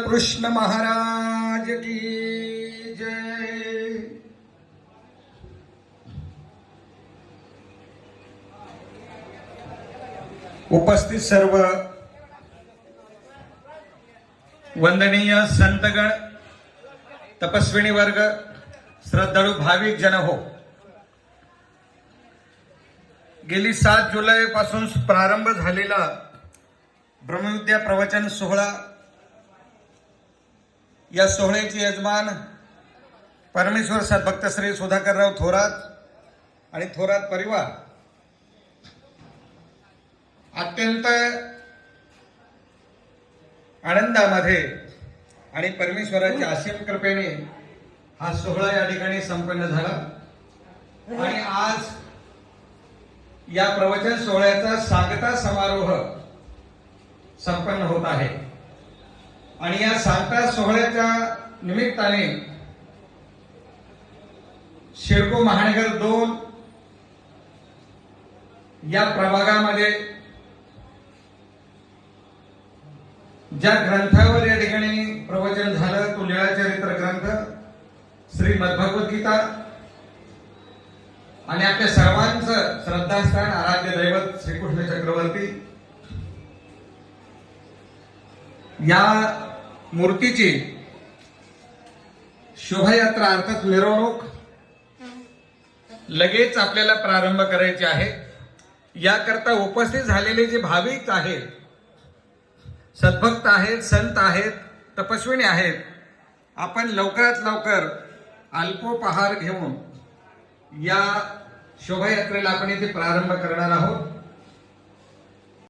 कृष्ण महाराज की जय। उपस्थित सर्व वंदनीय संतगण, तपस्विनी वर्ग, श्रद्धाळू भाविक जन हो, गेली 7 जुलै पासून प्रारंभ झालेला ब्रह्मविद्या प्रवचन सोहळा, या सोहळ्याचे यजमान परमेश्वर सद्भक्त श्री सुधाकरराव थोरात आणि थोरात परिवार अत्यंत आनंदामध्ये आणि परमेश्वराच्या असीम कृपेने हा सोहळा या ठिकाणी संपन्न झाला। आणि आज या प्रवचन सोहळ्याचा सांगता समारोह संपन्न होत आहे। आणि या सांगता सोहळ्याच्या निमित्ताने शिरको महानगर 2 या प्रभागामध्ये ज्या ग्रंथावर या ठिकाणी प्रवचन झालं तो लीळाचरित्र ग्रंथ, श्रीमद्भगवद्गीता, आणि आपल्या सर्वांचं श्रद्धास्थान आराध्य दैवत श्रीकृष्ण चक्रवर्ती या मूर्तीची शोभायात्रा अर्थात मिरवणूक लगेच आपल्याला प्रारंभ करायची आहे। याकरता उपस्थित झालेले जे भाविक आहेत, सद्भक्त आहेत, संत आहेत, तपस्विनी आहेत, आपण लवकरात लवकर अल्पोपहार घेऊन या शोभायात्रेला आपण इथे प्रारंभ करणार आहोत।